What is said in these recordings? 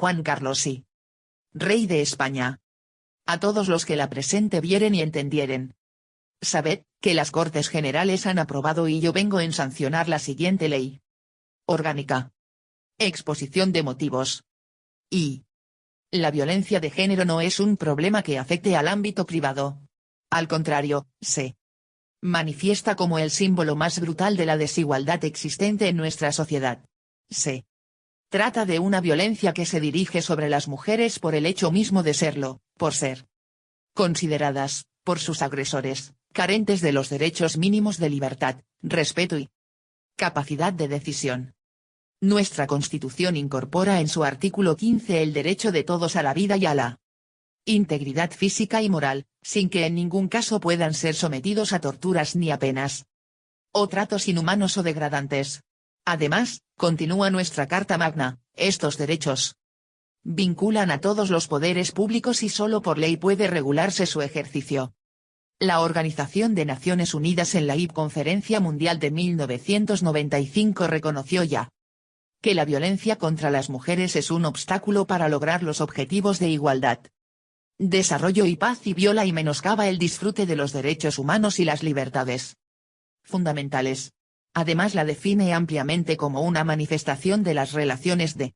Juan Carlos y Rey de España. A todos los que la presente vieren y entendieren. Sabed, que las Cortes Generales han aprobado y yo vengo en sancionar la siguiente ley orgánica. Exposición de motivos. Y. La violencia de género no es un problema que afecte al ámbito privado. Al contrario, se manifiesta como el símbolo más brutal de la desigualdad existente en nuestra sociedad. Se trata de una violencia que se dirige sobre las mujeres por el hecho mismo de serlo, por ser consideradas, por sus agresores, carentes de los derechos mínimos de libertad, respeto y capacidad de decisión. Nuestra Constitución incorpora en su artículo 15 el derecho de todos a la vida y a la integridad física y moral, sin que en ningún caso puedan ser sometidos a torturas ni a penas o tratos inhumanos o degradantes. Además, continúa nuestra Carta Magna, estos derechos vinculan a todos los poderes públicos y solo por ley puede regularse su ejercicio. La Organización de Naciones Unidas en la Conferencia Mundial de 1995 reconoció ya que la violencia contra las mujeres es un obstáculo para lograr los objetivos de igualdad, desarrollo y paz y viola y menoscaba el disfrute de los derechos humanos y las libertades fundamentales. Además la define ampliamente como una manifestación de las relaciones de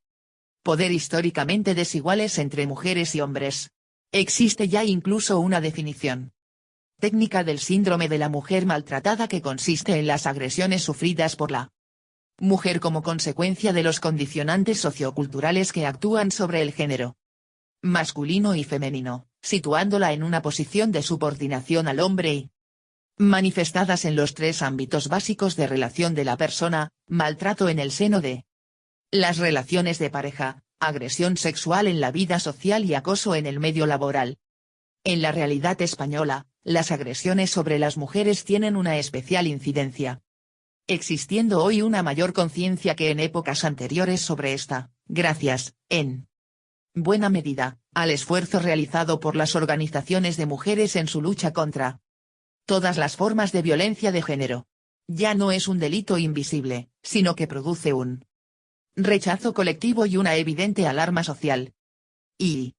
poder históricamente desiguales entre mujeres y hombres. Existe ya incluso una definición técnica del síndrome de la mujer maltratada que consiste en las agresiones sufridas por la mujer como consecuencia de los condicionantes socioculturales que actúan sobre el género masculino y femenino, situándola en una posición de subordinación al hombre y manifestadas en los tres ámbitos básicos de relación de la persona: maltrato en el seno de las relaciones de pareja, agresión sexual en la vida social y acoso en el medio laboral. En la realidad española, las agresiones sobre las mujeres tienen una especial incidencia, existiendo hoy una mayor conciencia que en épocas anteriores sobre esta, gracias, en buena medida, al esfuerzo realizado por las organizaciones de mujeres en su lucha contra todas las formas de violencia de género. Ya no es un delito invisible, sino que produce un rechazo colectivo y una evidente alarma social. Y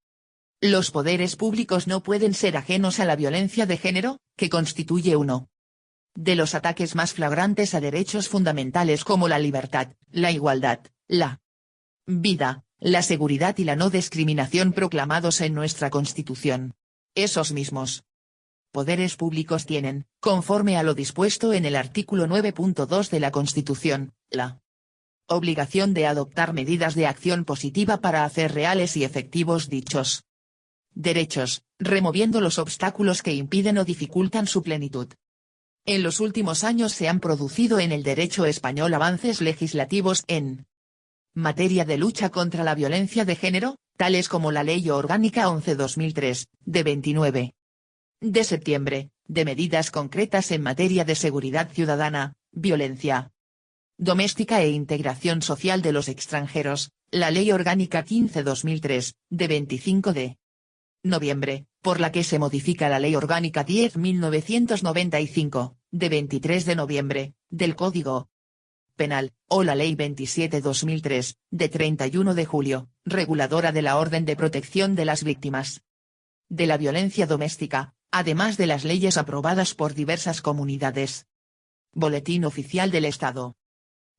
los poderes públicos no pueden ser ajenos a la violencia de género, que constituye uno de los ataques más flagrantes a derechos fundamentales como la libertad, la igualdad, la vida, la seguridad y la no discriminación proclamados en nuestra Constitución. Esos mismos poderes públicos tienen, conforme a lo dispuesto en el artículo 9.2 de la Constitución, la obligación de adoptar medidas de acción positiva para hacer reales y efectivos dichos derechos, removiendo los obstáculos que impiden o dificultan su plenitud. En los últimos años se han producido en el derecho español avances legislativos en materia de lucha contra la violencia de género, tales como la Ley Orgánica 11/2003, de 29 de septiembre, de medidas concretas en materia de seguridad ciudadana, violencia doméstica e integración social de los extranjeros, la Ley Orgánica 15/2003, de 25 de noviembre, por la que se modifica la Ley Orgánica 10.1995, de 23 de noviembre, del Código Penal, o la Ley 27/2003, de 31 de julio, reguladora de la orden de protección de las víctimas de la violencia doméstica, además de las leyes aprobadas por diversas comunidades. Boletín Oficial del Estado.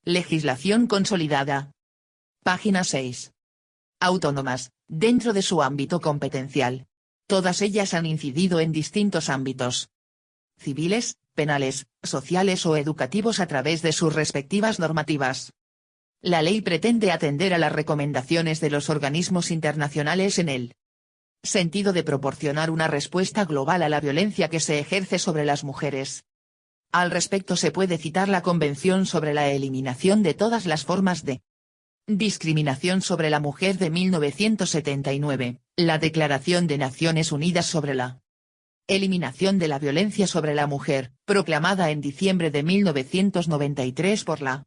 Legislación consolidada. Página 6. Autónomas, dentro de su ámbito competencial. Todas ellas han incidido en distintos ámbitos civiles, penales, sociales o educativos a través de sus respectivas normativas. La ley pretende atender a las recomendaciones de los organismos internacionales en el sentido de proporcionar una respuesta global a la violencia que se ejerce sobre las mujeres. Al respecto se puede citar la Convención sobre la Eliminación de todas las formas de discriminación sobre la mujer de 1979, la Declaración de Naciones Unidas sobre la eliminación de la violencia sobre la mujer, proclamada en diciembre de 1993 por la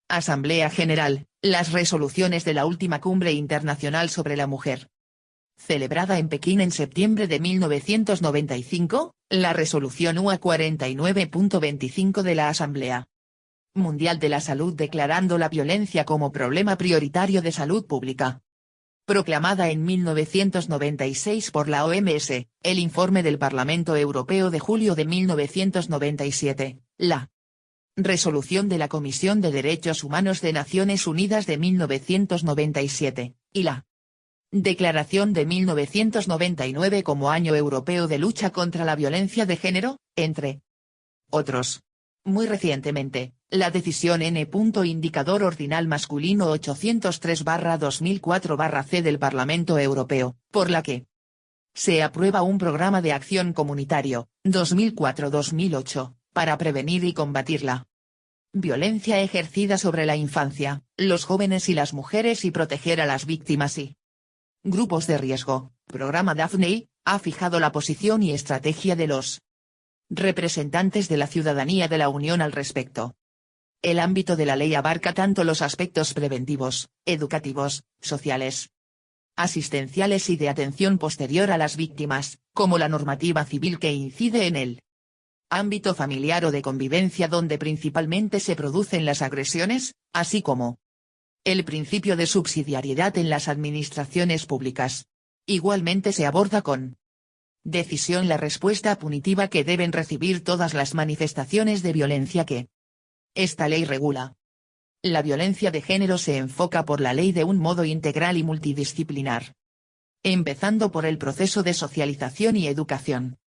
Asamblea General, las resoluciones de la última Cumbre Internacional sobre la Mujer, celebrada en Pekín en septiembre de 1995, la resolución UA 49.25 de la Asamblea Mundial de la Salud declarando la violencia como problema prioritario de salud pública. proclamada en 1996 por la OMS, el informe del Parlamento Europeo de julio de 1997, la Resolución de la Comisión de Derechos Humanos de Naciones Unidas de 1997, y la Declaración de 1999 como Año Europeo de Lucha contra la Violencia de Género, entre otros. Muy recientemente, la decisión N. Indicador Ordinal Masculino 803/2004/C del Parlamento Europeo, por la que se aprueba un programa de acción comunitario, 2004-2008, para prevenir y combatir la violencia ejercida sobre la infancia, los jóvenes y las mujeres y proteger a las víctimas y grupos de riesgo. Programa Daphne, ha fijado la posición y estrategia de los representantes de la ciudadanía de la Unión al respecto. El ámbito de la ley abarca tanto los aspectos preventivos, educativos, sociales, asistenciales y de atención posterior a las víctimas, como la normativa civil que incide en el ámbito familiar o de convivencia donde principalmente se producen las agresiones, así como el principio de subsidiariedad en las administraciones públicas. Igualmente se aborda con decisión la respuesta punitiva que deben recibir todas las manifestaciones de violencia que esta ley regula. La violencia de género se enfoca por la ley de un modo integral y multidisciplinar, empezando por el proceso de socialización y educación.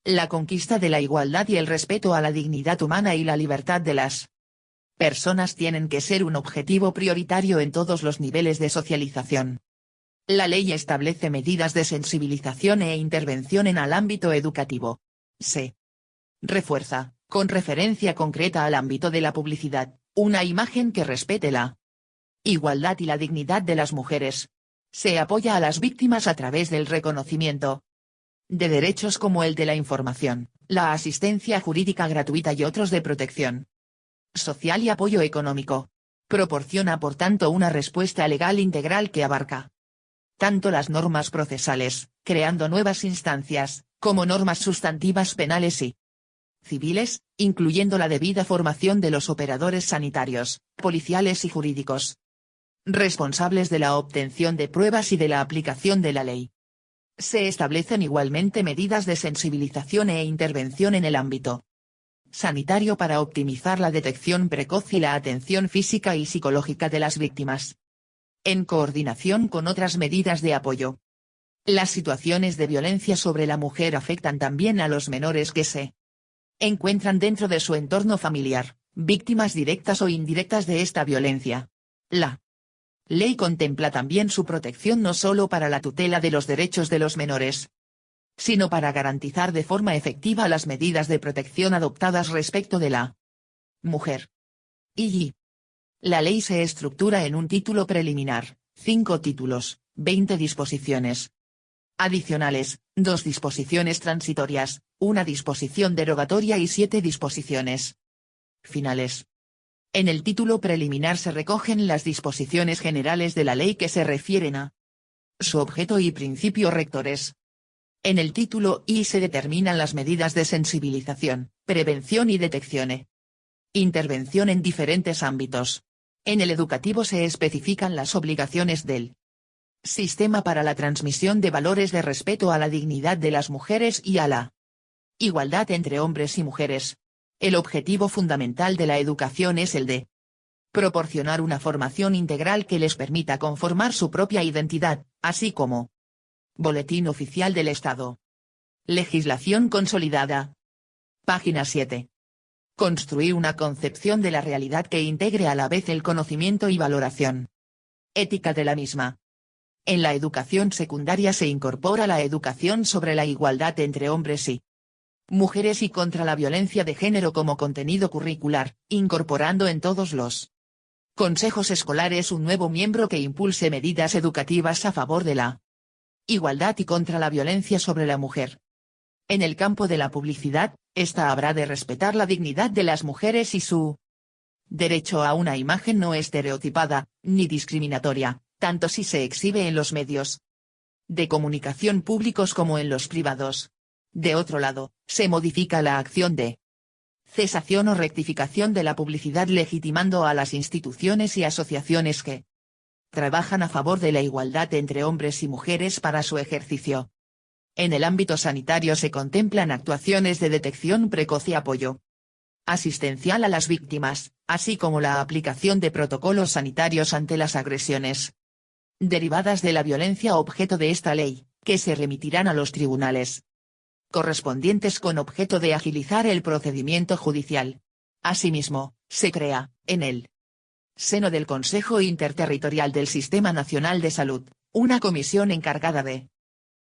La conquista de la igualdad y el respeto a la dignidad humana y la libertad de las personas tienen que ser un objetivo prioritario en todos los niveles de socialización. La ley establece medidas de sensibilización e intervención en el ámbito educativo. Se refuerza, con referencia concreta al ámbito de la publicidad, una imagen que respete la igualdad y la dignidad de las mujeres. Se apoya a las víctimas a través del reconocimiento de derechos como el de la información, la asistencia jurídica gratuita y otros de protección social y apoyo económico. Proporciona por tanto una respuesta legal integral que abarca tanto las normas procesales, creando nuevas instancias, como normas sustantivas penales y civiles, incluyendo la debida formación de los operadores sanitarios, policiales y jurídicos, responsables de la obtención de pruebas y de la aplicación de la ley. Se establecen igualmente medidas de sensibilización e intervención en el ámbito sanitario para optimizar la detección precoz y la atención física y psicológica de las víctimas, en coordinación con otras medidas de apoyo. Las situaciones de violencia sobre la mujer afectan también a los menores que se encuentran dentro de su entorno familiar, víctimas directas o indirectas de esta violencia. La ley contempla también su protección no solo para la tutela de los derechos de los menores, sino para garantizar de forma efectiva las medidas de protección adoptadas respecto de la mujer. Y la ley se estructura en un título preliminar, 5 títulos, 20 disposiciones adicionales, 2 disposiciones transitorias, 1 disposición derogatoria y 7 disposiciones finales. En el título preliminar se recogen las disposiciones generales de la ley que se refieren a su objeto y principios rectores. En el título I se determinan las medidas de sensibilización, prevención y detección. Intervención en diferentes ámbitos. En el educativo se especifican las obligaciones del sistema para la transmisión de valores de respeto a la dignidad de las mujeres y a la igualdad entre hombres y mujeres. El objetivo fundamental de la educación es el de proporcionar una formación integral que les permita conformar su propia identidad, así como Boletín Oficial del Estado. Legislación consolidada. Página 7. Construir una concepción de la realidad que integre a la vez el conocimiento y valoración ética de la misma. En la educación secundaria se incorpora la educación sobre la igualdad entre hombres y mujeres y contra la violencia de género como contenido curricular, incorporando en todos los consejos escolares un nuevo miembro que impulse medidas educativas a favor de la igualdad y contra la violencia sobre la mujer. En el campo de la publicidad, esta habrá de respetar la dignidad de las mujeres y su derecho a una imagen no estereotipada, ni discriminatoria, tanto si se exhibe en los medios de comunicación públicos como en los privados. De otro lado, se modifica la acción de cesación o rectificación de la publicidad legitimando a las instituciones y asociaciones que Trabajan a favor de la igualdad entre hombres y mujeres para su ejercicio. En el ámbito sanitario se contemplan actuaciones de detección precoz y apoyo asistencial a las víctimas, así como la aplicación de protocolos sanitarios ante las agresiones derivadas de la violencia objeto de esta ley, que se remitirán a los tribunales correspondientes con objeto de agilizar el procedimiento judicial. Asimismo, se crea, en el seno del Consejo Interterritorial del Sistema Nacional de Salud, una comisión encargada de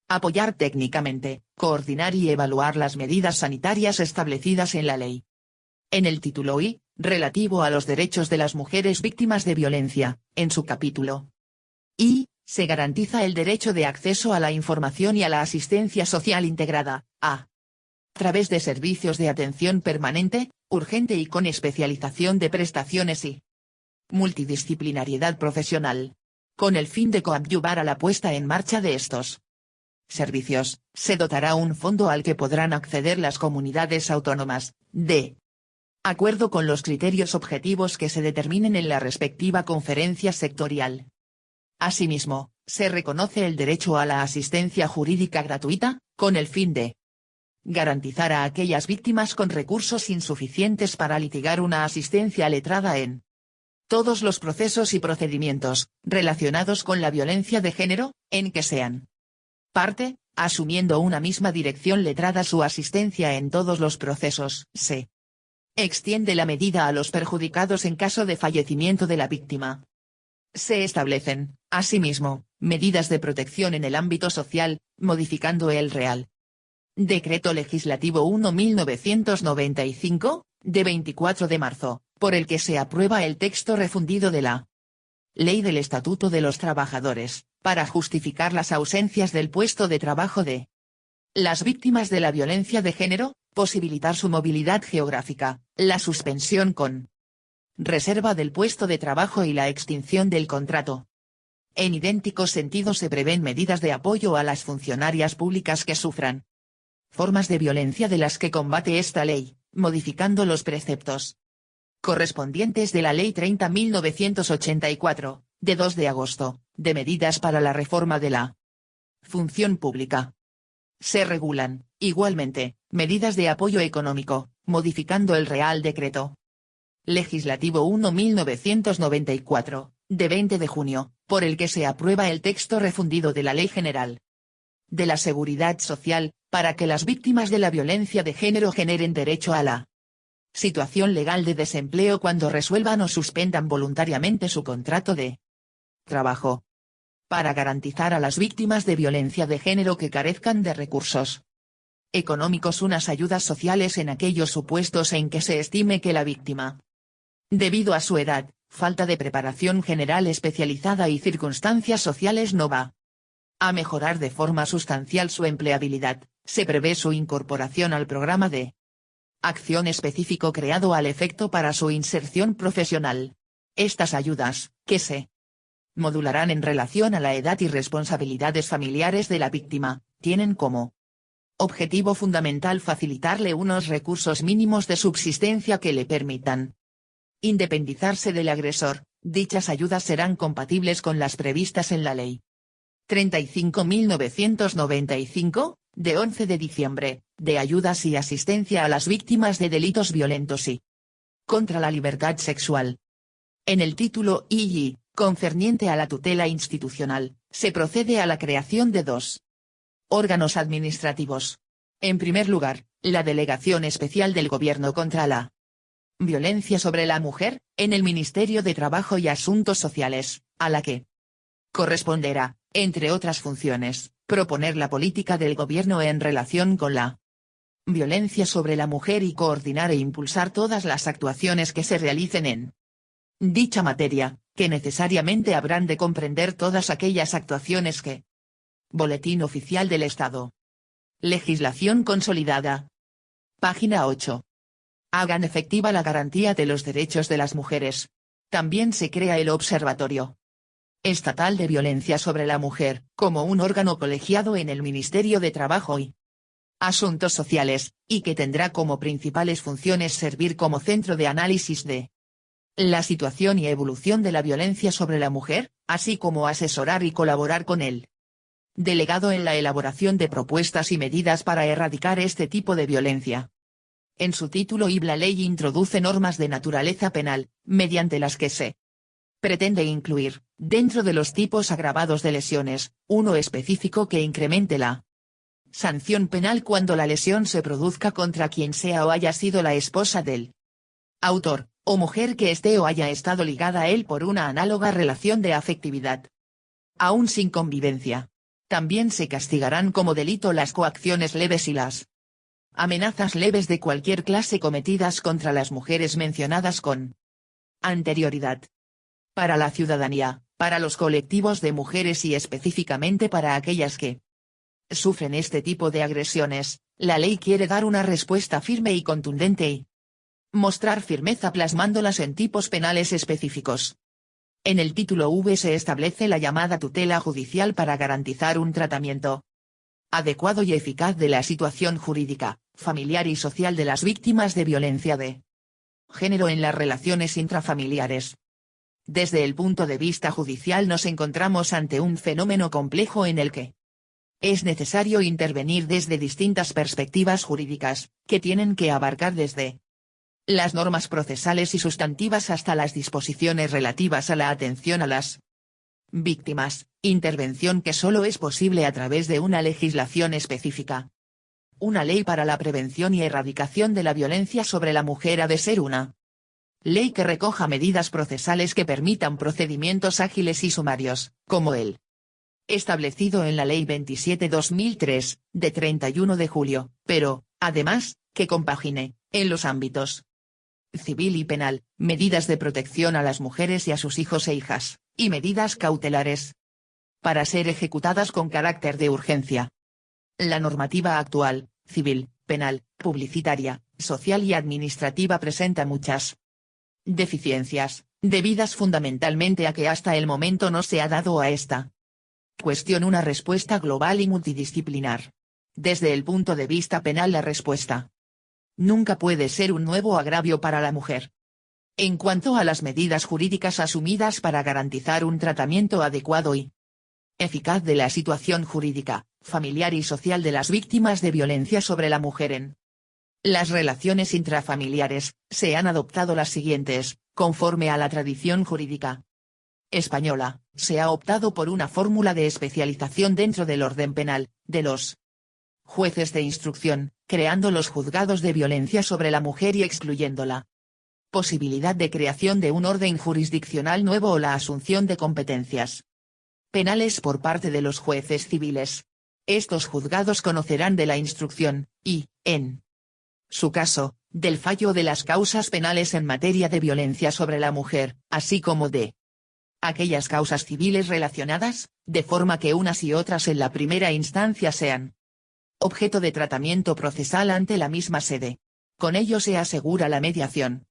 apoyar técnicamente, coordinar y evaluar las medidas sanitarias establecidas en la ley. En el título I, relativo a los derechos de las mujeres víctimas de violencia, en su capítulo I, se garantiza el derecho de acceso a la información y a la asistencia social integrada, a través de servicios de atención permanente, urgente y con especialización de prestaciones y multidisciplinariedad profesional. Con el fin de coadyuvar a la puesta en marcha de estos servicios, se dotará un fondo al que podrán acceder las comunidades autónomas, de acuerdo con los criterios objetivos que se determinen en la respectiva conferencia sectorial. Asimismo, se reconoce el derecho a la asistencia jurídica gratuita, con el fin de garantizar a aquellas víctimas con recursos insuficientes para litigar una asistencia letrada en todos los procesos y procedimientos relacionados con la violencia de género, en que sean parte, asumiendo una misma dirección letrada su asistencia en todos los procesos. Se extiende la medida a los perjudicados en caso de fallecimiento de la víctima. Se establecen, asimismo, medidas de protección en el ámbito social, modificando el Real Decreto Legislativo 1/1995, de 24 de marzo, por el que se aprueba el texto refundido de la Ley del Estatuto de los Trabajadores, para justificar las ausencias del puesto de trabajo de las víctimas de la violencia de género, posibilitar su movilidad geográfica, la suspensión con reserva del puesto de trabajo y la extinción del contrato. En idéntico sentido se prevén medidas de apoyo a las funcionarias públicas que sufran formas de violencia de las que combate esta ley, modificando los preceptos correspondientes de la Ley 30.984, de 2 de agosto, de medidas para la reforma de la función pública. Se regulan, igualmente, medidas de apoyo económico, modificando el Real Decreto Legislativo 1/1994, de 20 de junio, por el que se aprueba el texto refundido de la Ley General de la Seguridad Social, para que las víctimas de la violencia de género generen derecho a la situación legal de desempleo cuando resuelvan o suspendan voluntariamente su contrato de trabajo. Para garantizar a las víctimas de violencia de género que carezcan de recursos económicos unas ayudas sociales en aquellos supuestos en que se estime que la víctima, debido a su edad, falta de preparación general especializada y circunstancias sociales no va a mejorar de forma sustancial su empleabilidad, se prevé su incorporación al programa de acción específico creado al efecto para su inserción profesional. Estas ayudas, que se modularán en relación a la edad y responsabilidades familiares de la víctima, tienen como objetivo fundamental facilitarle unos recursos mínimos de subsistencia que le permitan independizarse del agresor. Dichas ayudas serán compatibles con las previstas en la Ley 35.995, de 11 de diciembre, de ayudas y asistencia a las víctimas de delitos violentos y contra la libertad sexual. En el título II, concerniente a la tutela institucional, se procede a la creación de dos órganos administrativos. En primer lugar, la Delegación Especial del Gobierno contra la violencia sobre la mujer, en el Ministerio de Trabajo y Asuntos Sociales, a la que corresponderá, entre otras funciones, proponer la política del gobierno en relación con la violencia sobre la mujer y coordinar e impulsar todas las actuaciones que se realicen en dicha materia, que necesariamente habrán de comprender todas aquellas actuaciones que Boletín Oficial del Estado. Legislación consolidada. Página 8. Hagan efectiva la garantía de los derechos de las mujeres. También se crea el Observatorio Estatal de Violencia sobre la Mujer, como un órgano colegiado en el Ministerio de Trabajo y Asuntos Sociales, y que tendrá como principales funciones servir como centro de análisis de la situación y evolución de la violencia sobre la mujer, así como asesorar y colaborar con él. Delegado en la elaboración de propuestas y medidas para erradicar este tipo de violencia. En su título la ley introduce normas de naturaleza penal, mediante las que se pretende incluir, dentro de los tipos agravados de lesiones, uno específico que incremente la sanción penal cuando la lesión se produzca contra quien sea o haya sido la esposa del autor, o mujer que esté o haya estado ligada a él por una análoga relación de afectividad. Aún sin convivencia. También se castigarán como delito las coacciones leves y las amenazas leves de cualquier clase cometidas contra las mujeres mencionadas con anterioridad. Para la ciudadanía, para los colectivos de mujeres y específicamente para aquellas que sufren este tipo de agresiones, la ley quiere dar una respuesta firme y contundente y mostrar firmeza plasmándolas en tipos penales específicos. En el título V se establece la llamada tutela judicial para garantizar un tratamiento adecuado y eficaz de la situación jurídica, familiar y social de las víctimas de violencia de género en las relaciones intrafamiliares. Desde el punto de vista judicial nos encontramos ante un fenómeno complejo en el que es necesario intervenir desde distintas perspectivas jurídicas, que tienen que abarcar desde las normas procesales y sustantivas hasta las disposiciones relativas a la atención a las víctimas, intervención que solo es posible a través de una legislación específica. Una ley para la prevención y erradicación de la violencia sobre la mujer ha de ser una ley que recoja medidas procesales que permitan procedimientos ágiles y sumarios, como el establecido en la Ley 27/2003, de 31 de julio, pero, además, que compagine, en los ámbitos civil y penal, medidas de protección a las mujeres y a sus hijos e hijas, y medidas cautelares para ser ejecutadas con carácter de urgencia. La normativa actual, civil, penal, publicitaria, social y administrativa presenta muchas deficiencias, debidas fundamentalmente a que hasta el momento no se ha dado a esta cuestión una respuesta global y multidisciplinar. Desde el punto de vista penal la respuesta nunca puede ser un nuevo agravio para la mujer. En cuanto a las medidas jurídicas asumidas para garantizar un tratamiento adecuado y eficaz de la situación jurídica, familiar y social de las víctimas de violencia sobre la mujer en las relaciones intrafamiliares, se han adoptado las siguientes, conforme a la tradición jurídica española, se ha optado por una fórmula de especialización dentro del orden penal, de los jueces de instrucción, creando los juzgados de violencia sobre la mujer y excluyendo la posibilidad de creación de un orden jurisdiccional nuevo o la asunción de competencias penales por parte de los jueces civiles. Estos juzgados conocerán de la instrucción, y, en su caso, del fallo de las causas penales en materia de violencia sobre la mujer, así como de aquellas causas civiles relacionadas, de forma que unas y otras en la primera instancia sean objeto de tratamiento procesal ante la misma sede. Con ello se asegura la mediación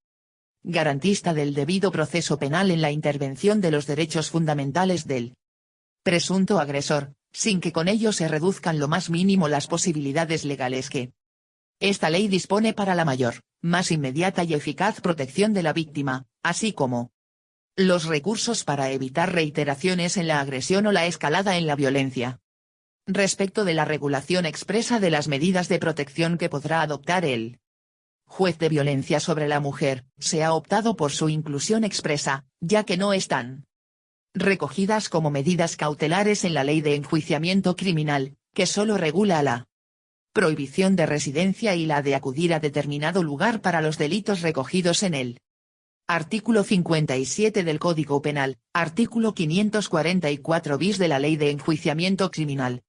garantista del debido proceso penal en la intervención de los derechos fundamentales del presunto agresor, sin que con ello se reduzcan lo más mínimo las posibilidades legales que esta ley dispone para la mayor, más inmediata y eficaz protección de la víctima, así como los recursos para evitar reiteraciones en la agresión o la escalada en la violencia. Respecto de la regulación expresa de las medidas de protección que podrá adoptar el juez de violencia sobre la mujer, se ha optado por su inclusión expresa, ya que no están recogidas como medidas cautelares en la Ley de Enjuiciamiento Criminal, que solo regula la prohibición de residencia y la de acudir a determinado lugar para los delitos recogidos en el artículo 57 del Código Penal, artículo 544 bis de la Ley de Enjuiciamiento Criminal.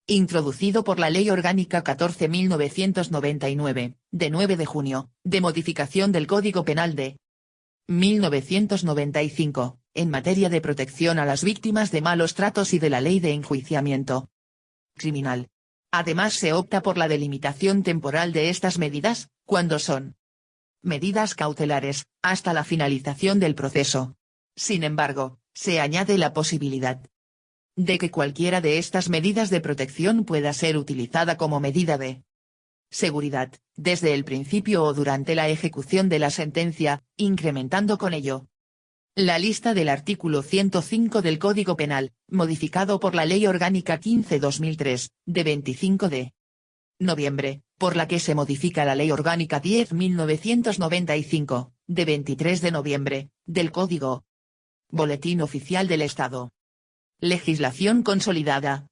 Introducido por la Ley Orgánica 14.999, de 9 de junio, de modificación del Código Penal de 1995, en materia de protección a las víctimas de malos tratos y de la Ley de Enjuiciamiento Criminal. Además se opta por la delimitación temporal de estas medidas, cuando son medidas cautelares, hasta la finalización del proceso. Sin embargo, se añade la posibilidad de que cualquiera de estas medidas de protección pueda ser utilizada como medida de Seguridad, desde el principio o durante la ejecución de la sentencia, incrementando con ello la lista del artículo 105 del Código Penal, modificado por la Ley Orgánica 15/2003, de 25 de noviembre, por la que se modifica la Ley Orgánica 10.1995, de 23 de noviembre, del Código Boletín Oficial del Estado. Legislación consolidada.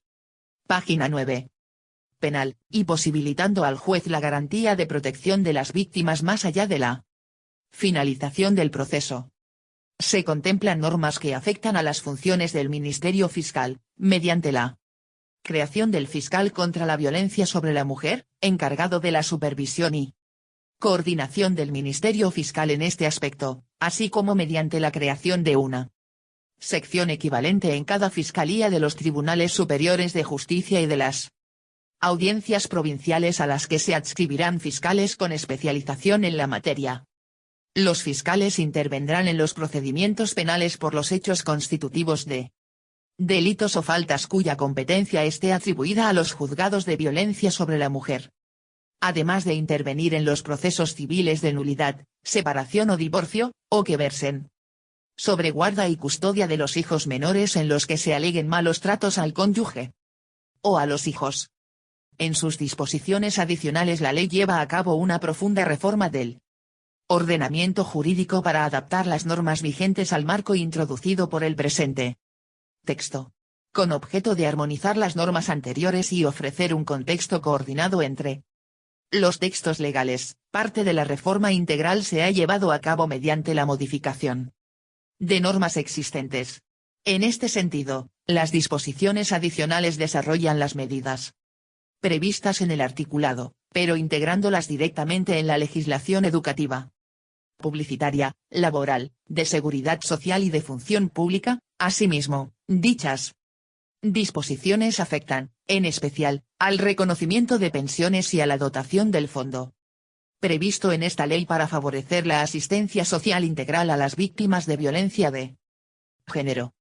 Página 9. Penal, y posibilitando al juez la garantía de protección de las víctimas más allá de la finalización del proceso. Se contemplan normas que afectan a las funciones del Ministerio Fiscal, mediante la creación del fiscal contra la violencia sobre la mujer, encargado de la supervisión y coordinación del Ministerio Fiscal en este aspecto, así como mediante la creación de una sección equivalente en cada fiscalía de los tribunales superiores de justicia y de las audiencias provinciales a las que se adscribirán fiscales con especialización en la materia. Los fiscales intervendrán en los procedimientos penales por los hechos constitutivos de delitos o faltas cuya competencia esté atribuida a los juzgados de violencia sobre la mujer. Además de intervenir en los procesos civiles de nulidad, separación o divorcio, o que versen sobre guarda y custodia de los hijos menores en los que se aleguen malos tratos al cónyuge o a los hijos. En sus disposiciones adicionales la ley lleva a cabo una profunda reforma del ordenamiento jurídico para adaptar las normas vigentes al marco introducido por el presente texto, con objeto de armonizar las normas anteriores y ofrecer un contexto coordinado entre los textos legales. Parte de la reforma integral se ha llevado a cabo mediante la modificación de normas existentes. En este sentido, las disposiciones adicionales desarrollan las medidas previstas en el articulado, pero integrándolas directamente en la legislación educativa, publicitaria, laboral, de seguridad social y de función pública. Asimismo, dichas disposiciones afectan, en especial, al reconocimiento de pensiones y a la dotación del fondo previsto en esta ley para favorecer la asistencia social integral a las víctimas de violencia de género.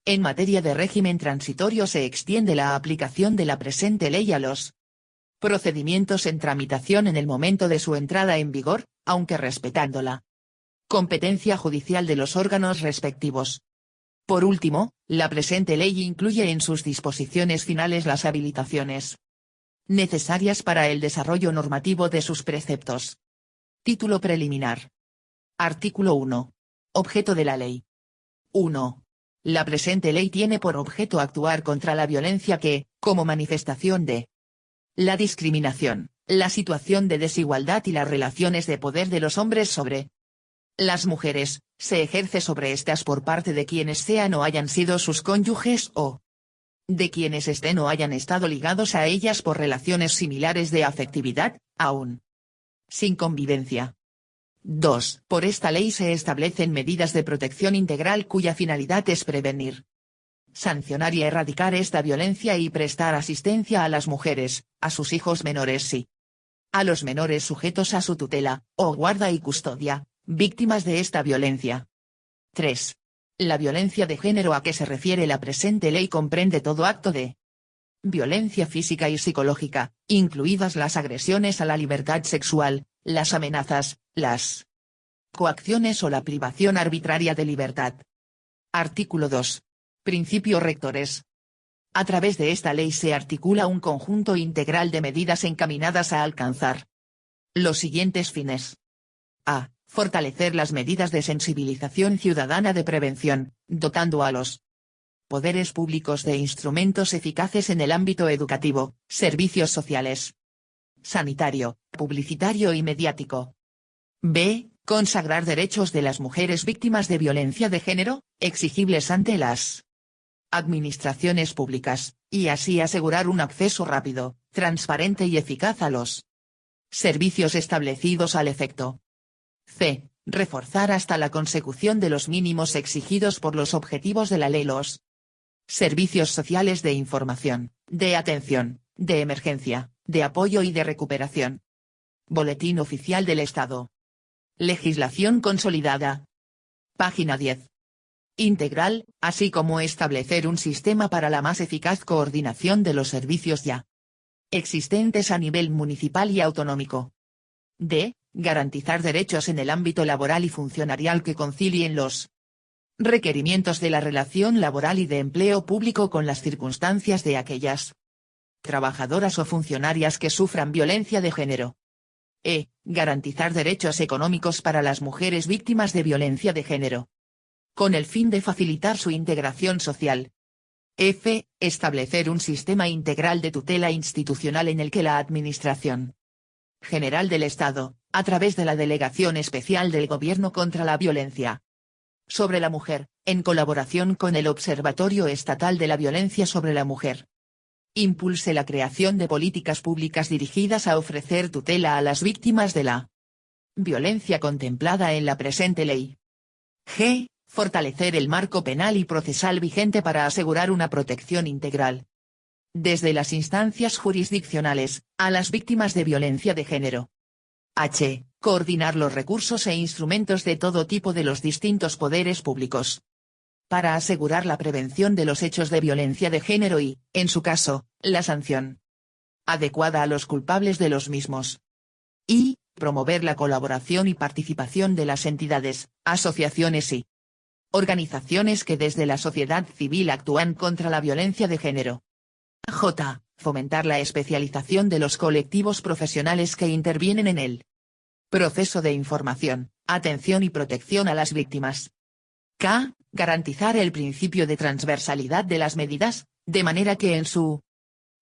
En materia de régimen transitorio se extiende la aplicación de la presente ley a los procedimientos en tramitación en el momento de su entrada en vigor, aunque respetando la competencia judicial de los órganos respectivos. Por último, la presente ley incluye en sus disposiciones finales las habilitaciones necesarias para el desarrollo normativo de sus preceptos. Título preliminar. Artículo 1. Objeto de la ley. 1. La presente ley tiene por objeto actuar contra la violencia que, como manifestación de la discriminación, la situación de desigualdad y las relaciones de poder de los hombres sobre las mujeres, se ejerce sobre éstas por parte de quienes sean o hayan sido sus cónyuges o de quienes estén o hayan estado ligados a ellas por relaciones similares de afectividad, aún sin convivencia. 2. Por esta ley se establecen medidas de protección integral cuya finalidad es prevenir, sancionar y erradicar esta violencia y prestar asistencia a las mujeres, a sus hijos menores y a los menores sujetos a su tutela, o guarda y custodia, víctimas de esta violencia. 3. La violencia de género a que se refiere la presente ley comprende todo acto de violencia física y psicológica, incluidas las agresiones a la libertad sexual, las amenazas, las coacciones o la privación arbitraria de libertad. Artículo 2. Principios rectores. A través de esta ley se articula un conjunto integral de medidas encaminadas a alcanzar los siguientes fines. A. Fortalecer las medidas de sensibilización ciudadana de prevención, dotando a los poderes públicos de instrumentos eficaces en el ámbito educativo, servicios sociales, sanitario, publicitario y mediático. B. Consagrar derechos de las mujeres víctimas de violencia de género, exigibles ante las administraciones públicas, y así asegurar un acceso rápido, transparente y eficaz a los servicios establecidos al efecto. C. Reforzar hasta la consecución de los mínimos exigidos por los objetivos de la ley los servicios sociales de información, de atención, de emergencia, de apoyo y de recuperación. Boletín Oficial del Estado. Legislación consolidada. Página 10. Integral, así como establecer un sistema para la más eficaz coordinación de los servicios ya existentes a nivel municipal y autonómico. D. Garantizar derechos en el ámbito laboral y funcionarial que concilien los requerimientos de la relación laboral y de empleo público con las circunstancias de aquellas trabajadoras o funcionarias que sufran violencia de género. E. Garantizar derechos económicos para las mujeres víctimas de violencia de género, con el fin de facilitar su integración social. F. Establecer un sistema integral de tutela institucional en el que la Administración General del Estado, a través de la Delegación Especial del Gobierno contra la Violencia sobre la Mujer, en colaboración con el Observatorio Estatal de la Violencia sobre la Mujer, impulse la creación de políticas públicas dirigidas a ofrecer tutela a las víctimas de la violencia contemplada en la presente ley. G. Fortalecer el marco penal y procesal vigente para asegurar una protección integral, desde las instancias jurisdiccionales, a las víctimas de violencia de género. H. Coordinar los recursos e instrumentos de todo tipo de los distintos poderes públicos, para asegurar la prevención de los hechos de violencia de género y, en su caso, la sanción adecuada a los culpables de los mismos. Y, promover la colaboración y participación de las entidades, asociaciones y organizaciones que desde la sociedad civil actúan contra la violencia de género. J. Fomentar la especialización de los colectivos profesionales que intervienen en el proceso de información, atención y protección a las víctimas. K. Garantizar el principio de transversalidad de las medidas, de manera que en su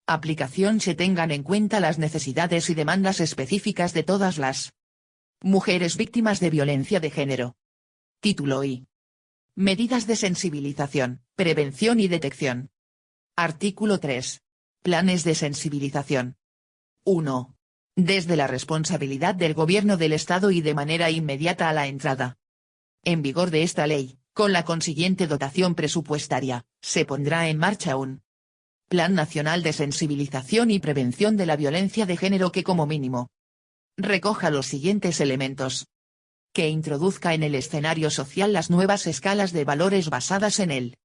aplicación se tengan en cuenta las necesidades y demandas específicas de todas las mujeres víctimas de violencia de género. Título I. Medidas de sensibilización, prevención y detección. Artículo 3. Planes de sensibilización. 1. Desde la responsabilidad del Gobierno del Estado y de manera inmediata a la entrada en vigor de esta ley, con la consiguiente dotación presupuestaria, se pondrá en marcha un Plan Nacional de Sensibilización y Prevención de la Violencia de Género que como mínimo recoja los siguientes elementos. Que introduzca en el escenario social las nuevas escalas de valores basadas en el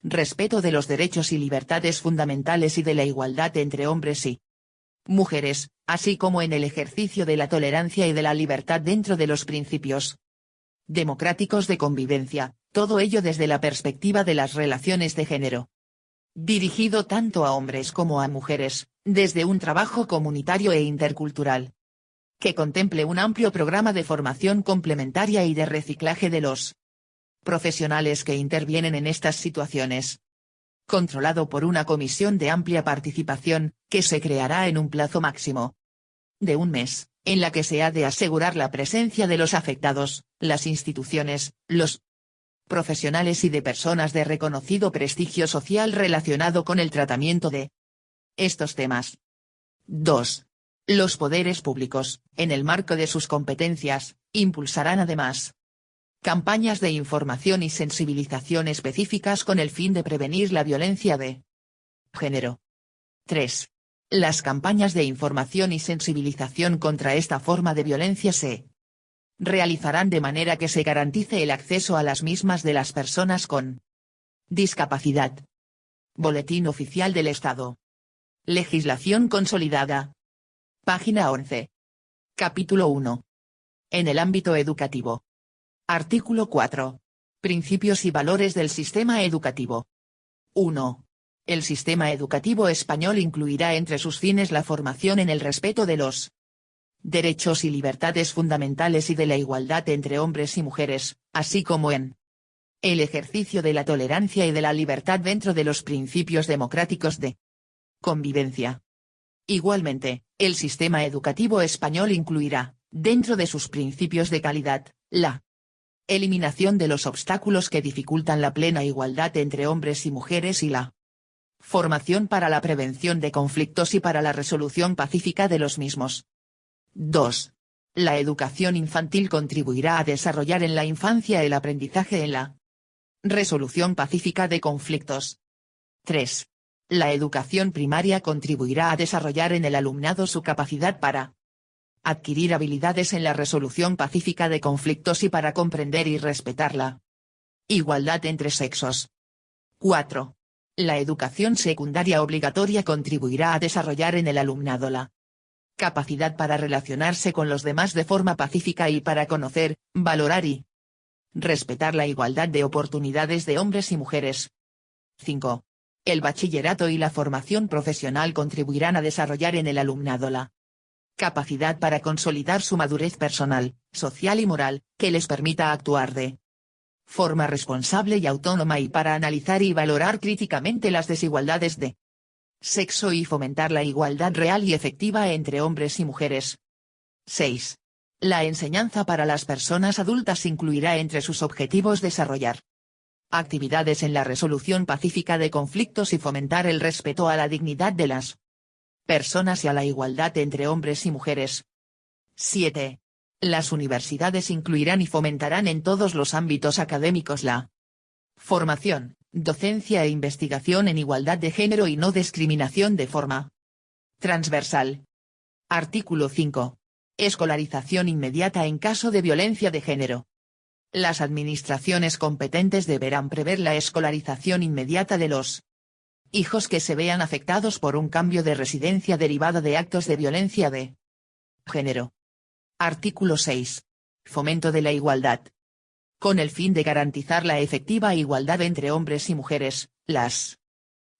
respeto de los derechos y libertades fundamentales y de la igualdad entre hombres y mujeres, así como en el ejercicio de la tolerancia y de la libertad dentro de los principios democráticos de convivencia, todo ello desde la perspectiva de las relaciones de género. Dirigido tanto a hombres como a mujeres, desde un trabajo comunitario e intercultural. Que contemple un amplio programa de formación complementaria y de reciclaje de los profesionales que intervienen en estas situaciones. Controlado por una comisión de amplia participación, que se creará en un plazo máximo de un mes, en la que se ha de asegurar la presencia de los afectados, las instituciones, los profesionales y de personas de reconocido prestigio social relacionado con el tratamiento de estos temas. 2. Los poderes públicos, en el marco de sus competencias, impulsarán además campañas de información y sensibilización específicas con el fin de prevenir la violencia de género. 3. Las campañas de información y sensibilización contra esta forma de violencia se realizarán de manera que se garantice el acceso a las mismas de las personas con discapacidad. Boletín Oficial del Estado. Legislación consolidada. Página 11. Capítulo 1. En el ámbito educativo. Artículo 4. Principios y valores del sistema educativo. 1. El sistema educativo español incluirá entre sus fines la formación en el respeto de los derechos y libertades fundamentales y de la igualdad entre hombres y mujeres, así como en el ejercicio de la tolerancia y de la libertad dentro de los principios democráticos de convivencia. Igualmente, el sistema educativo español incluirá, dentro de sus principios de calidad, la eliminación de los obstáculos que dificultan la plena igualdad entre hombres y mujeres y la formación para la prevención de conflictos y para la resolución pacífica de los mismos. 2. La educación infantil contribuirá a desarrollar en la infancia el aprendizaje en la resolución pacífica de conflictos. 3. La educación primaria contribuirá a desarrollar en el alumnado su capacidad para adquirir habilidades en la resolución pacífica de conflictos y para comprender y respetar la igualdad entre sexos. 4. La educación secundaria obligatoria contribuirá a desarrollar en el alumnado la capacidad para relacionarse con los demás de forma pacífica y para conocer, valorar y respetar la igualdad de oportunidades de hombres y mujeres. 5. El bachillerato y la formación profesional contribuirán a desarrollar en el alumnado la capacidad para consolidar su madurez personal, social y moral, que les permita actuar de forma responsable y autónoma y para analizar y valorar críticamente las desigualdades de sexo y fomentar la igualdad real y efectiva entre hombres y mujeres. 6. La enseñanza para las personas adultas incluirá entre sus objetivos desarrollar actividades en la resolución pacífica de conflictos y fomentar el respeto a la dignidad de las personas y a la igualdad entre hombres y mujeres. 7. Las universidades incluirán y fomentarán en todos los ámbitos académicos la formación, docencia e investigación en igualdad de género y no discriminación de forma transversal. Artículo 5. Escolarización inmediata en caso de violencia de género. Las administraciones competentes deberán prever la escolarización inmediata de los hijos que se vean afectados por un cambio de residencia derivado de actos de violencia de género. Artículo 6. Fomento de la igualdad. Con el fin de garantizar la efectiva igualdad entre hombres y mujeres, las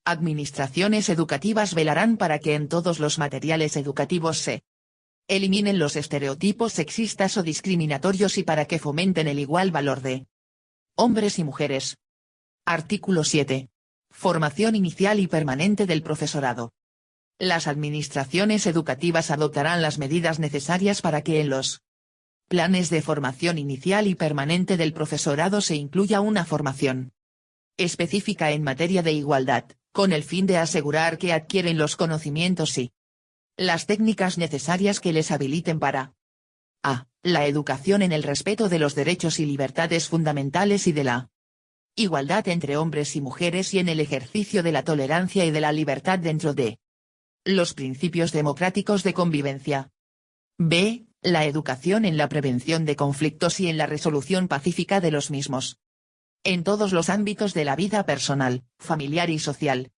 administraciones educativas velarán para que en todos los materiales educativos se eliminen los estereotipos sexistas o discriminatorios y para que fomenten el igual valor de hombres y mujeres. Artículo 7. Formación inicial y permanente del profesorado. Las administraciones educativas adoptarán las medidas necesarias para que en los planes de formación inicial y permanente del profesorado se incluya una formación específica en materia de igualdad, con el fin de asegurar que adquieren los conocimientos y las técnicas necesarias que les habiliten para a. La educación en el respeto de los derechos y libertades fundamentales y de la igualdad entre hombres y mujeres y en el ejercicio de la tolerancia y de la libertad dentro de los principios democráticos de convivencia. B. La educación en la prevención de conflictos y en la resolución pacífica de los mismos. En todos los ámbitos de la vida personal, familiar y social.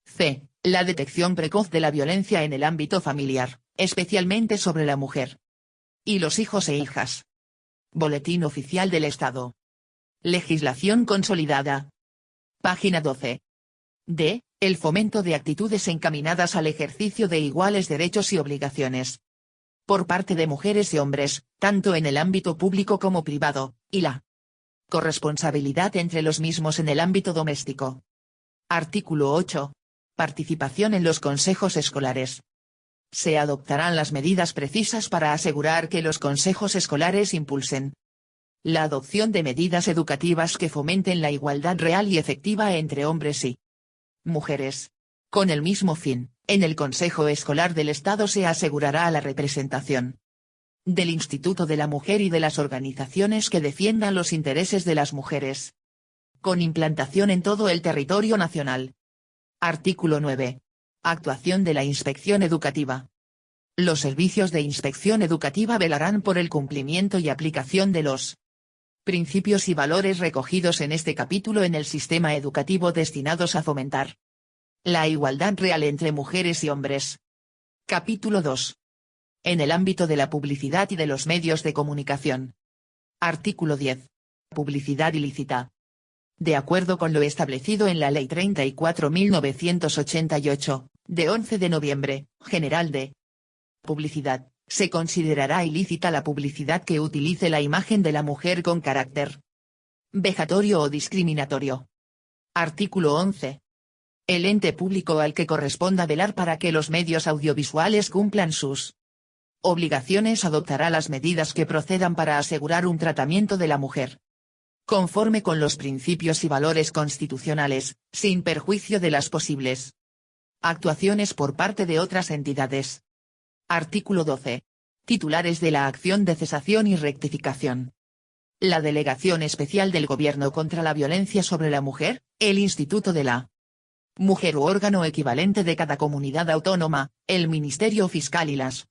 C. La detección precoz de la violencia en el ámbito familiar, especialmente sobre la mujer y los hijos e hijas. Boletín Oficial del Estado. Legislación consolidada. Página 12. D. El fomento de actitudes encaminadas al ejercicio de iguales derechos y obligaciones por parte de mujeres y hombres, tanto en el ámbito público como privado, y la corresponsabilidad entre los mismos en el ámbito doméstico. Artículo 8. Participación en los consejos escolares. Se adoptarán las medidas precisas para asegurar que los consejos escolares impulsen la adopción de medidas educativas que fomenten la igualdad real y efectiva entre hombres y mujeres. Con el mismo fin, en el Consejo Escolar del Estado se asegurará la representación del Instituto de la Mujer y de las organizaciones que defiendan los intereses de las mujeres. Con implantación en todo el territorio nacional. Artículo 9. Actuación de la Inspección Educativa. Los servicios de inspección educativa velarán por el cumplimiento y aplicación de los principios y valores recogidos en este capítulo en el sistema educativo destinados a fomentar la igualdad real entre mujeres y hombres. Capítulo 2. En el ámbito de la publicidad y de los medios de comunicación. Artículo 10. Publicidad ilícita. De acuerdo con lo establecido en la Ley 34.988, de 11 de noviembre, General de Publicidad, se considerará ilícita la publicidad que utilice la imagen de la mujer con carácter vejatorio o discriminatorio. Artículo 11. El ente público al que corresponda velar para que los medios audiovisuales cumplan sus obligaciones adoptará las medidas que procedan para asegurar un tratamiento de la mujer conforme con los principios y valores constitucionales, sin perjuicio de las posibles actuaciones por parte de otras entidades. Artículo 12. Titulares de la acción de cesación y rectificación. La Delegación Especial del Gobierno contra la Violencia sobre la Mujer, el Instituto de la Mujer u órgano equivalente de cada comunidad autónoma, el Ministerio Fiscal y las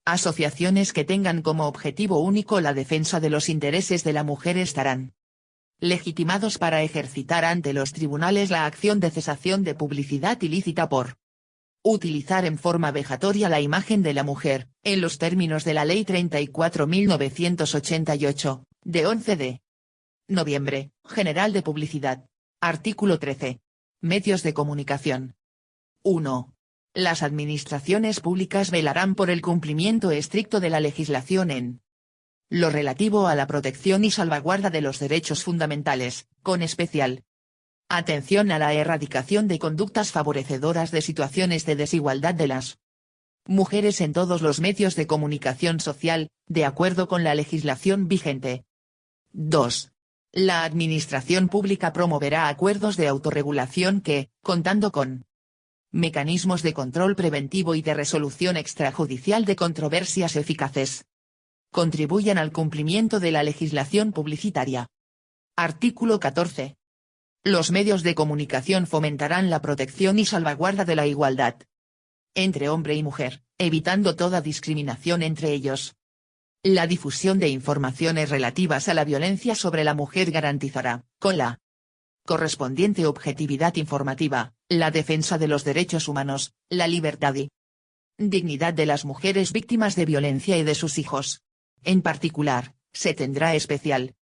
asociaciones que tengan como objetivo único la defensa de los intereses de la mujer estarán legitimados para ejercitar ante los tribunales la acción de cesación de publicidad ilícita por utilizar en forma vejatoria la imagen de la mujer, en los términos de la Ley 34.988, de 11 de noviembre, General de Publicidad. Artículo 13. Medios de comunicación. 1. Las administraciones públicas velarán por el cumplimiento estricto de la legislación en lo relativo a la protección y salvaguarda de los derechos fundamentales, con especial atención a la erradicación de conductas favorecedoras de situaciones de desigualdad de las mujeres en todos los medios de comunicación social, de acuerdo con la legislación vigente. 2. La administración pública promoverá acuerdos de autorregulación que, contando con mecanismos de control preventivo y de resolución extrajudicial de controversias eficaces, contribuyan al cumplimiento de la legislación publicitaria. Artículo 14. Los medios de comunicación fomentarán la protección y salvaguarda de la igualdad entre hombre y mujer, evitando toda discriminación entre ellos. La difusión de informaciones relativas a la violencia sobre la mujer garantizará, con la correspondiente objetividad informativa, la defensa de los derechos humanos, la libertad y dignidad de las mujeres víctimas de violencia y de sus hijos. En particular, se tendrá especial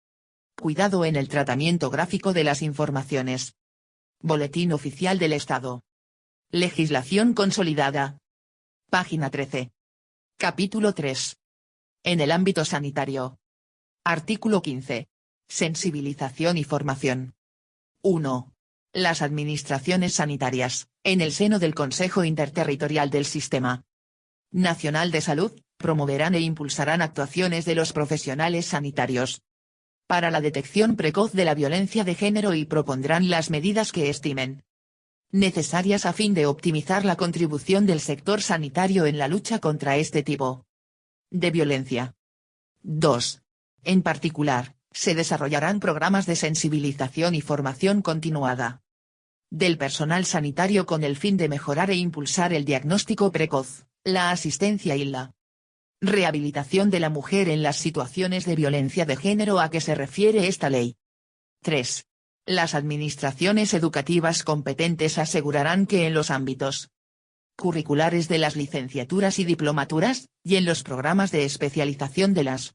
cuidado en el tratamiento gráfico de las informaciones. Boletín Oficial del Estado. Legislación consolidada. Página 13. Capítulo 3. En el ámbito sanitario. Artículo 15. Sensibilización y formación. 1. Las administraciones sanitarias, en el seno del Consejo Interterritorial del Sistema Nacional de Salud, promoverán e impulsarán actuaciones de los profesionales sanitarios para la detección precoz de la violencia de género y propondrán las medidas que estimen necesarias a fin de optimizar la contribución del sector sanitario en la lucha contra este tipo de violencia. 2. En particular, se desarrollarán programas de sensibilización y formación continuada del personal sanitario con el fin de mejorar e impulsar el diagnóstico precoz, la asistencia y la rehabilitación de la mujer en las situaciones de violencia de género a que se refiere esta ley. 3. Las administraciones educativas competentes asegurarán que en los ámbitos curriculares de las licenciaturas y diplomaturas, y en los programas de especialización de las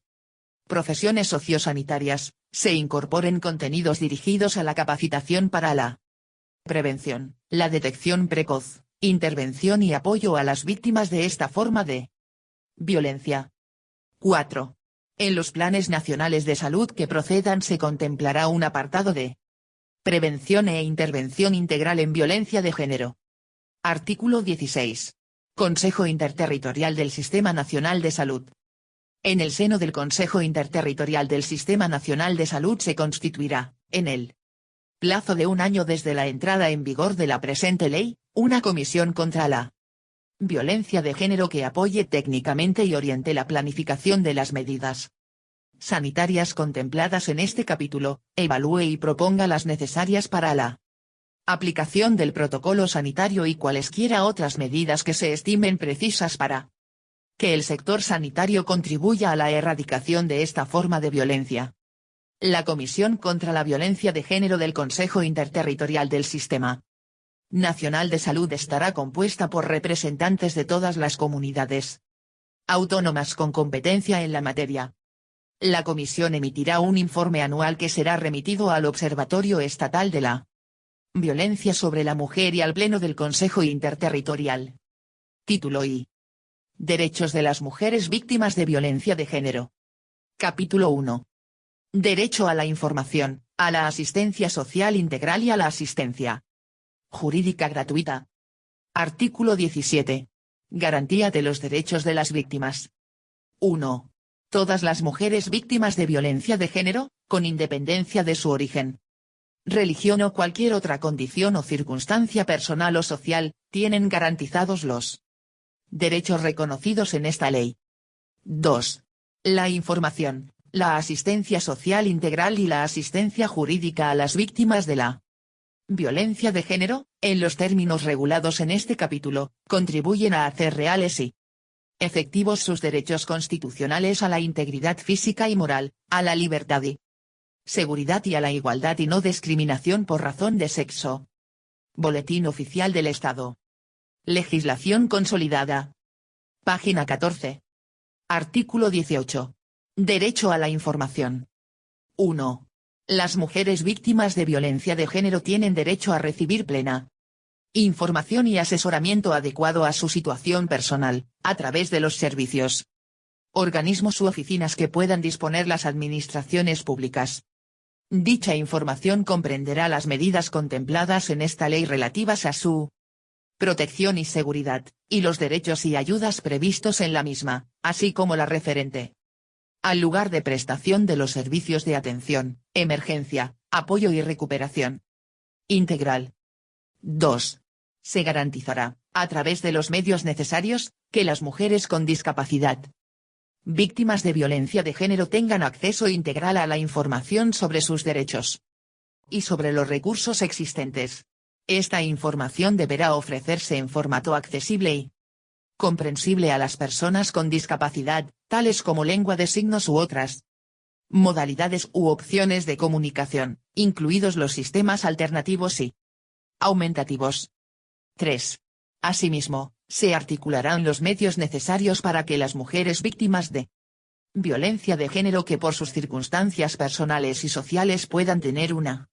profesiones sociosanitarias, se incorporen contenidos dirigidos a la capacitación para la prevención, la detección precoz, intervención y apoyo a las víctimas de esta forma de violencia. 4. En los planes nacionales de salud que procedan se contemplará un apartado de prevención e intervención integral en violencia de género. Artículo 16. Consejo Interterritorial del Sistema Nacional de Salud. En el seno del Consejo Interterritorial del Sistema Nacional de Salud se constituirá, en el plazo de un año desde la entrada en vigor de la presente ley, una comisión contra la violencia de género que apoye técnicamente y oriente la planificación de las medidas sanitarias contempladas en este capítulo, evalúe y proponga las necesarias para la aplicación del protocolo sanitario y cualesquiera otras medidas que se estimen precisas para que el sector sanitario contribuya a la erradicación de esta forma de violencia. La Comisión contra la Violencia de Género del Consejo Interterritorial del Sistema Nacional de Salud estará compuesta por representantes de todas las comunidades autónomas con competencia en la materia. La comisión emitirá un informe anual que será remitido al Observatorio Estatal de la Violencia sobre la Mujer y al Pleno del Consejo Interterritorial. Título I. Derechos de las mujeres víctimas de violencia de género. Capítulo 1. Derecho a la información, a la asistencia social integral y a la asistencia jurídica gratuita. Artículo 17. Garantía de los derechos de las víctimas. 1. Todas las mujeres víctimas de violencia de género, con independencia de su origen, religión o cualquier otra condición o circunstancia personal o social, tienen garantizados los derechos reconocidos en esta ley. 2. La información, la asistencia social integral y la asistencia jurídica a las víctimas de la violencia de género, en los términos regulados en este capítulo, contribuyen a hacer reales y efectivos sus derechos constitucionales a la integridad física y moral, a la libertad y seguridad y a la igualdad y no discriminación por razón de sexo. Boletín Oficial del Estado. Legislación consolidada. Página 14. Artículo 18. Derecho a la información. 1. Las mujeres víctimas de violencia de género tienen derecho a recibir plena información y asesoramiento adecuado a su situación personal, a través de los servicios, organismos u oficinas que puedan disponer las administraciones públicas. Dicha información comprenderá las medidas contempladas en esta ley relativas a su protección y seguridad, y los derechos y ayudas previstos en la misma, así como la referente al lugar de prestación de los servicios de atención, emergencia, apoyo y recuperación integral. 2. Se garantizará, a través de los medios necesarios, que las mujeres con discapacidad víctimas de violencia de género tengan acceso integral a la información sobre sus derechos y sobre los recursos existentes. Esta información deberá ofrecerse en formato accesible y comprensible a las personas con discapacidad, tales como lengua de signos u otras modalidades u opciones de comunicación, incluidos los sistemas alternativos y aumentativos. 3. Asimismo, se articularán los medios necesarios para que las mujeres víctimas de violencia de género que por sus circunstancias personales y sociales puedan tener una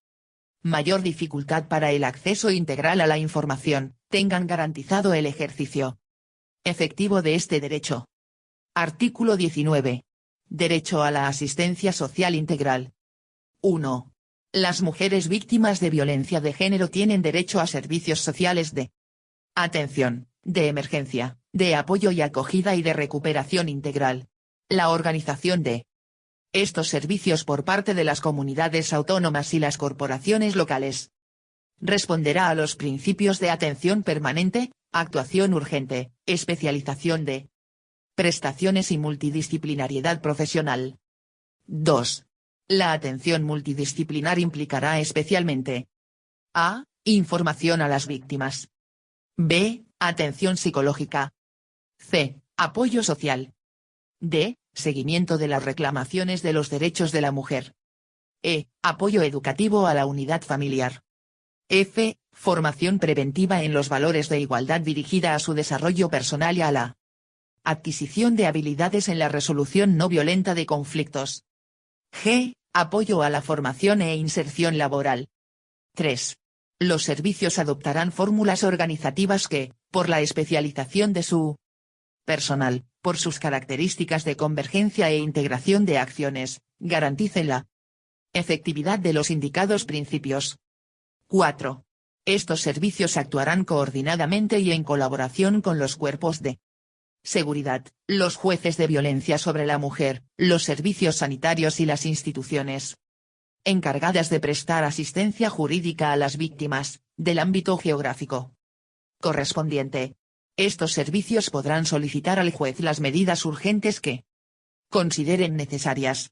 mayor dificultad para el acceso integral a la información, tengan garantizado el ejercicio efectivo de este derecho. Artículo 19. Derecho a la asistencia social integral. 1. Las mujeres víctimas de violencia de género tienen derecho a servicios sociales de atención, de emergencia, de apoyo y acogida y de recuperación integral. La organización de estos servicios por parte de las comunidades autónomas y las corporaciones locales responderá a los principios de atención permanente, actuación urgente, especialización de prestaciones y multidisciplinariedad profesional. 2. La atención multidisciplinar implicará especialmente a. Información a las víctimas. B. Atención psicológica. C. Apoyo social. D. Seguimiento de las reclamaciones de los derechos de la mujer. E. Apoyo educativo a la unidad familiar. F. Formación preventiva en los valores de igualdad dirigida a su desarrollo personal y a la adquisición de habilidades en la resolución no violenta de conflictos. G. Apoyo a la formación e inserción laboral. 3. Los servicios adoptarán fórmulas organizativas que, por la especialización de su personal, por sus características de convergencia e integración de acciones, garanticen la efectividad de los indicados principios. 4. Estos servicios actuarán coordinadamente y en colaboración con los cuerpos de seguridad, los jueces de violencia sobre la mujer, los servicios sanitarios y las instituciones encargadas de prestar asistencia jurídica a las víctimas, del ámbito geográfico correspondiente. Estos servicios podrán solicitar al juez las medidas urgentes que consideren necesarias.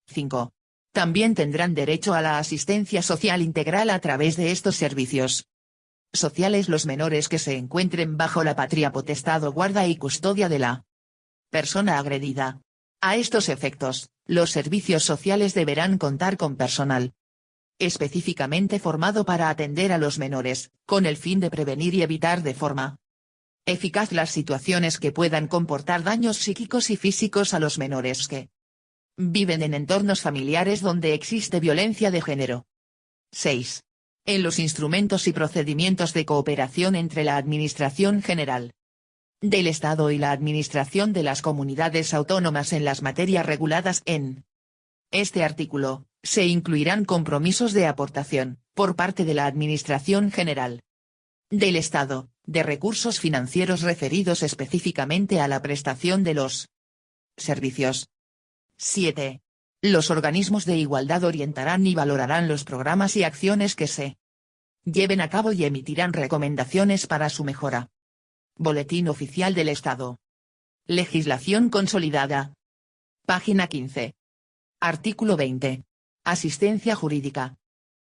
5. También tendrán derecho a la asistencia social integral a través de estos servicios sociales los menores que se encuentren bajo la patria potestad o guarda y custodia de la persona agredida. A estos efectos, los servicios sociales deberán contar con personal específicamente formado para atender a los menores, con el fin de prevenir y evitar de forma eficaz las situaciones que puedan comportar daños psíquicos y físicos a los menores que viven en entornos familiares donde existe violencia de género. 6. En los instrumentos y procedimientos de cooperación entre la Administración General del Estado y la Administración de las comunidades autónomas en las materias reguladas en este artículo, se incluirán compromisos de aportación, por parte de la Administración General del Estado, de recursos financieros referidos específicamente a la prestación de los servicios. 7. Los organismos de igualdad orientarán y valorarán los programas y acciones que se lleven a cabo y emitirán recomendaciones para su mejora. Boletín Oficial del Estado. Legislación consolidada. Página 15. Artículo 20. Asistencia jurídica.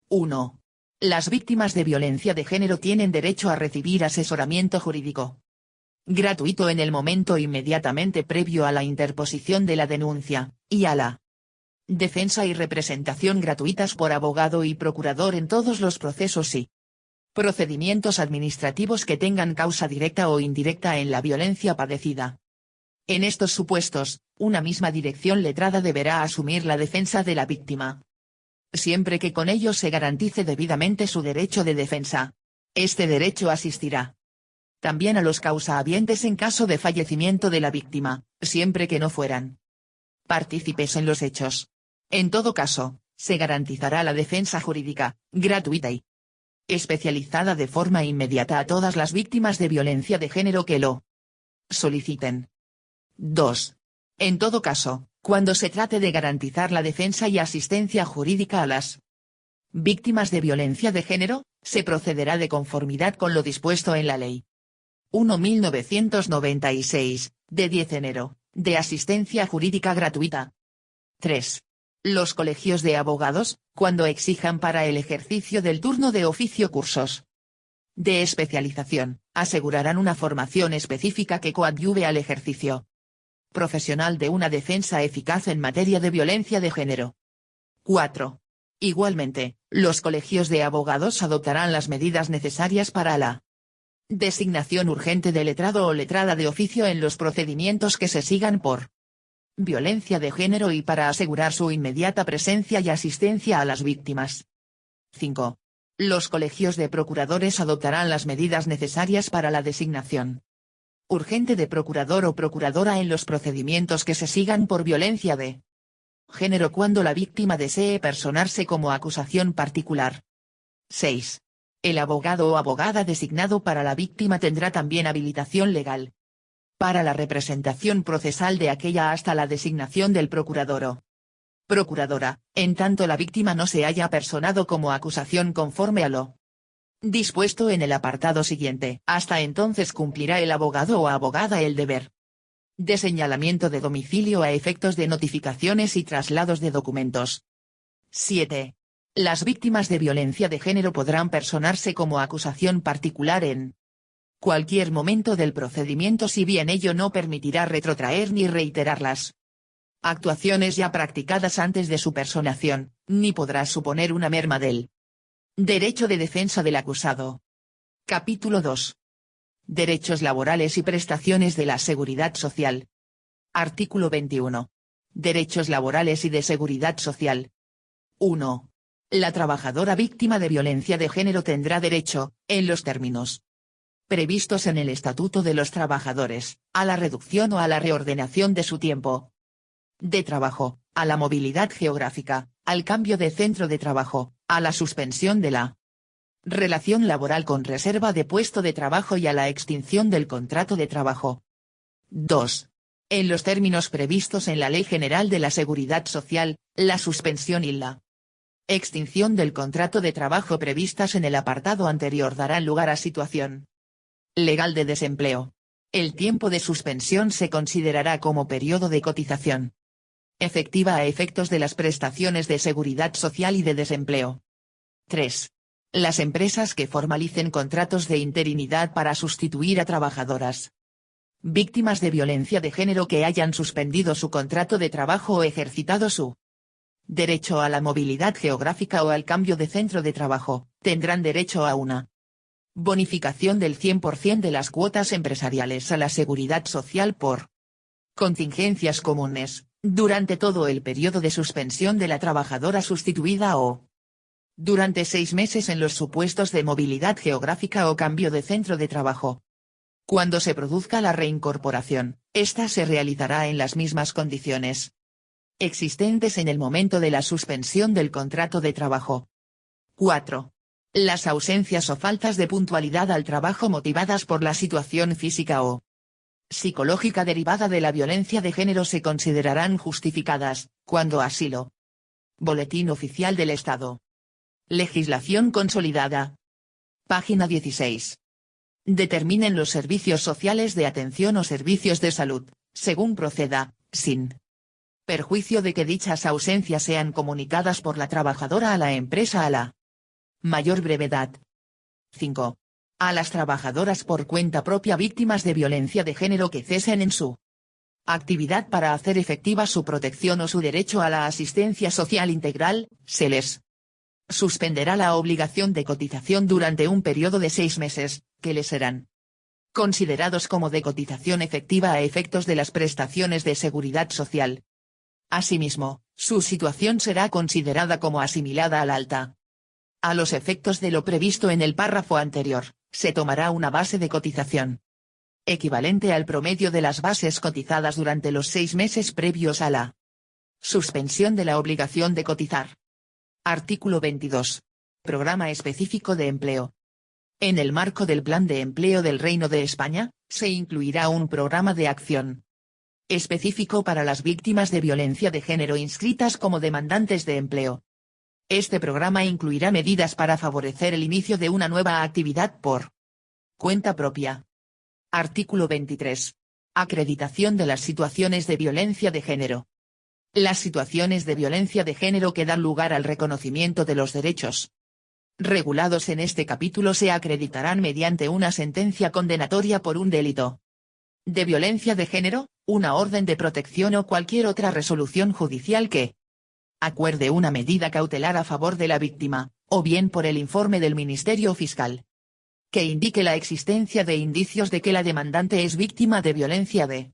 1. Las víctimas de violencia de género tienen derecho a recibir asesoramiento jurídico gratuito en el momento inmediatamente previo a la interposición de la denuncia, y a la Defensa y representación gratuitas por abogado y procurador en todos los procesos y procedimientos administrativos que tengan causa directa o indirecta en la violencia padecida. En estos supuestos, una misma dirección letrada deberá asumir la defensa de la víctima, siempre que con ello se garantice debidamente su derecho de defensa. Este derecho asistirá también a los causahabientes en caso de fallecimiento de la víctima, siempre que no fueran partícipes en los hechos. En todo caso, se garantizará la defensa jurídica, gratuita y especializada de forma inmediata a todas las víctimas de violencia de género que lo soliciten. 2. En todo caso, cuando se trate de garantizar la defensa y asistencia jurídica a las víctimas de violencia de género, se procederá de conformidad con lo dispuesto en la Ley 1.1996, de 10 de enero, de asistencia jurídica gratuita. 3. Los colegios de abogados, cuando exijan para el ejercicio del turno de oficio cursos de especialización, asegurarán una formación específica que coadyuve al ejercicio profesional de una defensa eficaz en materia de violencia de género. 4. Igualmente, los colegios de abogados adoptarán las medidas necesarias para la designación urgente de letrado o letrada de oficio en los procedimientos que se sigan por violencia de género y para asegurar su inmediata presencia y asistencia a las víctimas. 5. Los colegios de procuradores adoptarán las medidas necesarias para la designación urgente de procurador o procuradora en los procedimientos que se sigan por violencia de género cuando la víctima desee personarse como acusación particular. 6. El abogado o abogada designado para la víctima tendrá también habilitación legal para la representación procesal de aquella hasta la designación del procurador o procuradora, en tanto la víctima no se haya personado como acusación conforme a lo dispuesto en el apartado siguiente. Hasta entonces cumplirá el abogado o abogada el deber de señalamiento de domicilio a efectos de notificaciones y traslados de documentos. 7. Las víctimas de violencia de género podrán personarse como acusación particular en cualquier momento del procedimiento si bien ello no permitirá retrotraer ni reiterar las actuaciones ya practicadas antes de su personación, ni podrá suponer una merma del derecho de defensa del acusado. Capítulo 2. Derechos laborales y prestaciones de la Seguridad Social. Artículo 21. Derechos laborales y de seguridad social. 1. La trabajadora víctima de violencia de género tendrá derecho, en los términos previstos en el Estatuto de los Trabajadores, a la reducción o a la reordenación de su tiempo de trabajo, a la movilidad geográfica, al cambio de centro de trabajo, a la suspensión de la relación laboral con reserva de puesto de trabajo y a la extinción del contrato de trabajo. 2. En los términos previstos en la Ley General de la Seguridad Social, la suspensión y la extinción del contrato de trabajo previstas en el apartado anterior darán lugar a situación legal de desempleo. El tiempo de suspensión se considerará como periodo de cotización efectiva a efectos de las prestaciones de seguridad social y de desempleo. 3. Las empresas que formalicen contratos de interinidad para sustituir a trabajadoras víctimas de violencia de género que hayan suspendido su contrato de trabajo o ejercitado su derecho a la movilidad geográfica o al cambio de centro de trabajo, tendrán derecho a una bonificación del 100% de las cuotas empresariales a la seguridad social por contingencias comunes, durante todo el periodo de suspensión de la trabajadora sustituida o durante 6 meses en los supuestos de movilidad geográfica o cambio de centro de trabajo. Cuando se produzca la reincorporación, esta se realizará en las mismas condiciones existentes en el momento de la suspensión del contrato de trabajo. 4. Las ausencias o faltas de puntualidad al trabajo motivadas por la situación física o psicológica derivada de la violencia de género se considerarán justificadas, cuando así lo Boletín Oficial del Estado. Legislación consolidada. Página 16. Determinen los servicios sociales de atención o servicios de salud, según proceda, sin perjuicio de que dichas ausencias sean comunicadas por la trabajadora a la empresa a la mayor brevedad. 5. A las trabajadoras por cuenta propia víctimas de violencia de género que cesen en su actividad para hacer efectiva su protección o su derecho a la asistencia social integral, se les suspenderá la obligación de cotización durante un periodo de 6 meses, que les serán considerados como de cotización efectiva a efectos de las prestaciones de seguridad social. Asimismo, su situación será considerada como asimilada al alta. A los efectos de lo previsto en el párrafo anterior, se tomará una base de cotización equivalente al promedio de las bases cotizadas durante los 6 meses previos a la suspensión de la obligación de cotizar. Artículo 22. Programa específico de empleo. En el marco del Plan de Empleo del Reino de España, se incluirá un programa de acción específico para las víctimas de violencia de género inscritas como demandantes de empleo. Este programa incluirá medidas para favorecer el inicio de una nueva actividad por cuenta propia. Artículo 23. Acreditación de las situaciones de violencia de género. Las situaciones de violencia de género que dan lugar al reconocimiento de los derechos regulados en este capítulo se acreditarán mediante una sentencia condenatoria por un delito de violencia de género, una orden de protección o cualquier otra resolución judicial que acuerde una medida cautelar a favor de la víctima, o bien por el informe del Ministerio Fiscal que indique la existencia de indicios de que la demandante es víctima de violencia de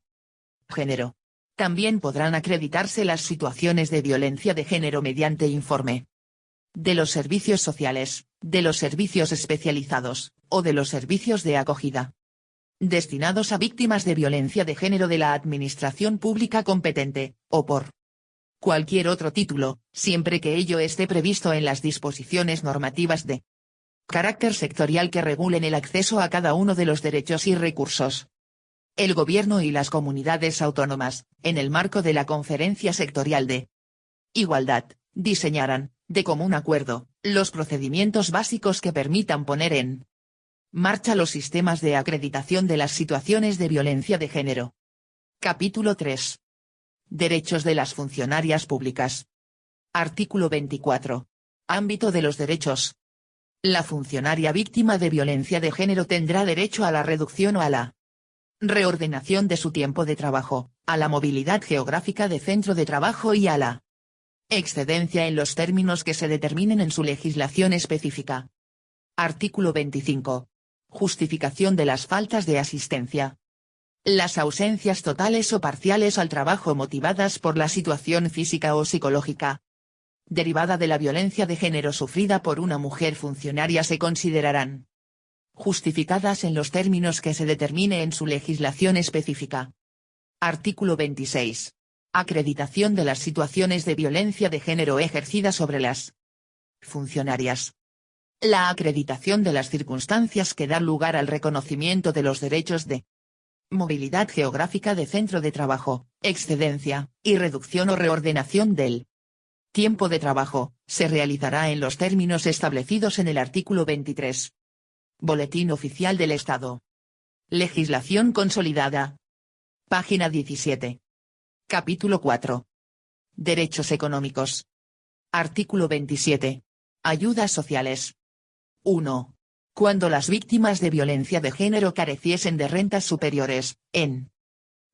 género. También podrán acreditarse las situaciones de violencia de género mediante informe de los servicios sociales, de los servicios especializados, o de los servicios de acogida destinados a víctimas de violencia de género de la administración pública competente, o por cualquier otro título, siempre que ello esté previsto en las disposiciones normativas de carácter sectorial que regulen el acceso a cada uno de los derechos y recursos. El Gobierno y las comunidades autónomas, en el marco de la Conferencia Sectorial de Igualdad, diseñarán, de común acuerdo, los procedimientos básicos que permitan poner en marcha los sistemas de acreditación de las situaciones de violencia de género. Capítulo 3. Derechos de las funcionarias públicas. Artículo 24. Ámbito de los derechos. La funcionaria víctima de violencia de género tendrá derecho a la reducción o a la reordenación de su tiempo de trabajo, a la movilidad geográfica de centro de trabajo y a la excedencia en los términos que se determinen en su legislación específica. Artículo 25. Justificación de las faltas de asistencia. Las ausencias totales o parciales al trabajo motivadas por la situación física o psicológica derivada de la violencia de género sufrida por una mujer funcionaria se considerarán justificadas en los términos que se determine en su legislación específica. Artículo 26. Acreditación de las situaciones de violencia de género ejercidas sobre las funcionarias. La acreditación de las circunstancias que dan lugar al reconocimiento de los derechos de movilidad geográfica de centro de trabajo, excedencia, y reducción o reordenación del tiempo de trabajo, se realizará en los términos establecidos en el artículo 23. Boletín Oficial del Estado. Legislación consolidada. Página 17. Capítulo 4. Derechos económicos. Artículo 27. Ayudas sociales. 1. Cuando las víctimas de violencia de género careciesen de rentas superiores, en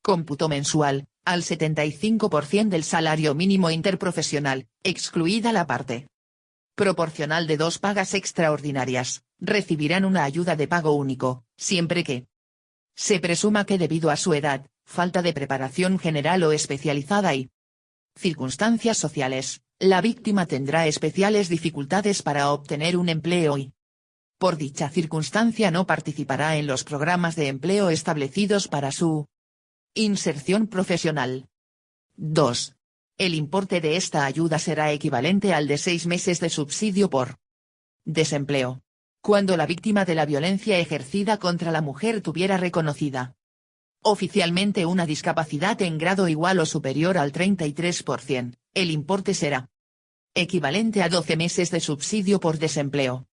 cómputo mensual, al 75% del salario mínimo interprofesional, excluida la parte proporcional de 2 pagas extraordinarias, recibirán una ayuda de pago único, siempre que se presuma que debido a su edad, falta de preparación general o especializada y circunstancias sociales, la víctima tendrá especiales dificultades para obtener un empleo y, por dicha circunstancia, no participará en los programas de empleo establecidos para su inserción profesional. 2. El importe de esta ayuda será equivalente al de 6 meses de subsidio por desempleo, cuando la víctima de la violencia ejercida contra la mujer tuviera reconocida oficialmente una discapacidad en grado igual o superior al 33%, el importe será equivalente a 12 meses de subsidio por desempleo.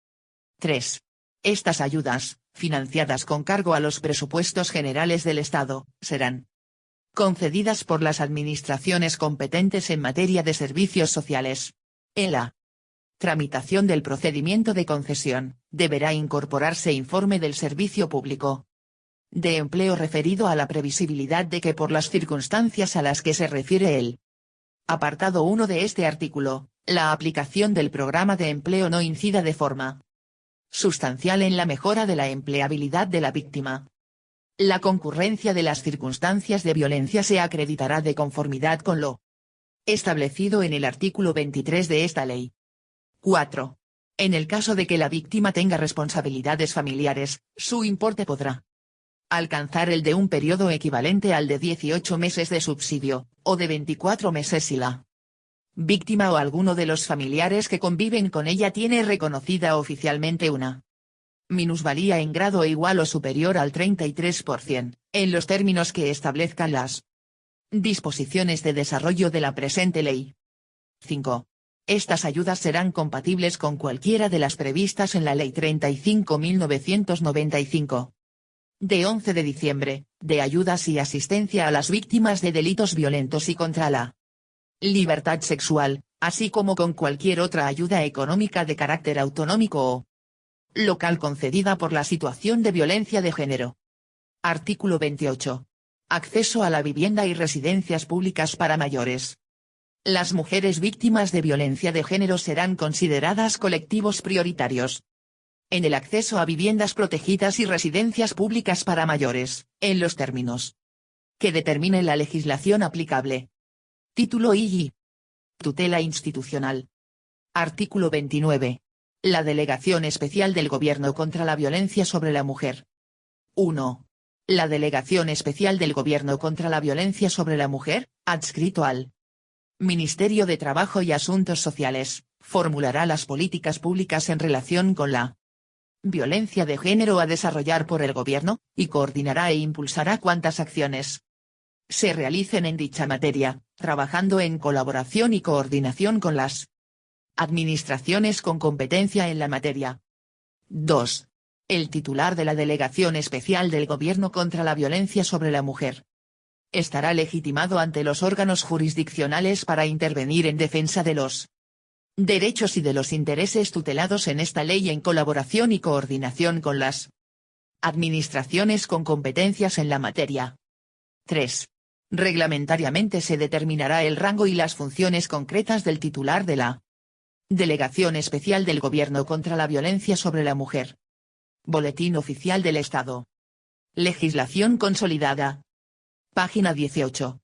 3. Estas ayudas, financiadas con cargo a los presupuestos generales del Estado, serán concedidas por las administraciones competentes en materia de servicios sociales. En la tramitación del procedimiento de concesión, deberá incorporarse informe del servicio público de empleo referido a la previsibilidad de que por las circunstancias a las que se refiere el apartado 1 de este artículo, la aplicación del programa de empleo no incida de forma sustancial en la mejora de la empleabilidad de la víctima. La concurrencia de las circunstancias de violencia se acreditará de conformidad con lo establecido en el artículo 23 de esta ley. 4. En el caso de que la víctima tenga responsabilidades familiares, su importe podrá alcanzar el de un periodo equivalente al de 18 meses de subsidio, o de 24 meses si la víctima o alguno de los familiares que conviven con ella tiene reconocida oficialmente una minusvalía en grado igual o superior al 33%, en los términos que establezcan las disposiciones de desarrollo de la presente ley. 5. Estas ayudas serán compatibles con cualquiera de las previstas en la Ley 35.995. De 11 de diciembre, de ayudas y asistencia a las víctimas de delitos violentos y contra la libertad sexual, así como con cualquier otra ayuda económica de carácter autonómico o local concedida por la situación de violencia de género. Artículo 28. Acceso a la vivienda y residencias públicas para mayores. Las mujeres víctimas de violencia de género serán consideradas colectivos prioritarios en el acceso a viviendas protegidas y residencias públicas para mayores, en los términos que determine la legislación aplicable. Título II. Tutela institucional. Artículo 29. La Delegación Especial del Gobierno contra la Violencia sobre la Mujer. 1. La Delegación Especial del Gobierno contra la Violencia sobre la Mujer, adscrito al Ministerio de Trabajo y Asuntos Sociales, formulará las políticas públicas en relación con la violencia de género a desarrollar por el Gobierno, y coordinará e impulsará cuantas acciones se realicen en dicha materia, trabajando en colaboración y coordinación con las administraciones con competencia en la materia. 2. El titular de la Delegación Especial del Gobierno contra la Violencia sobre la Mujer estará legitimado ante los órganos jurisdiccionales para intervenir en defensa de los derechos y de los intereses tutelados en esta ley en colaboración y coordinación con las administraciones con competencias en la materia. 3. Reglamentariamente se determinará el rango y las funciones concretas del titular de la Delegación Especial del Gobierno contra la Violencia sobre la Mujer. Boletín Oficial del Estado. Legislación consolidada. Página 18.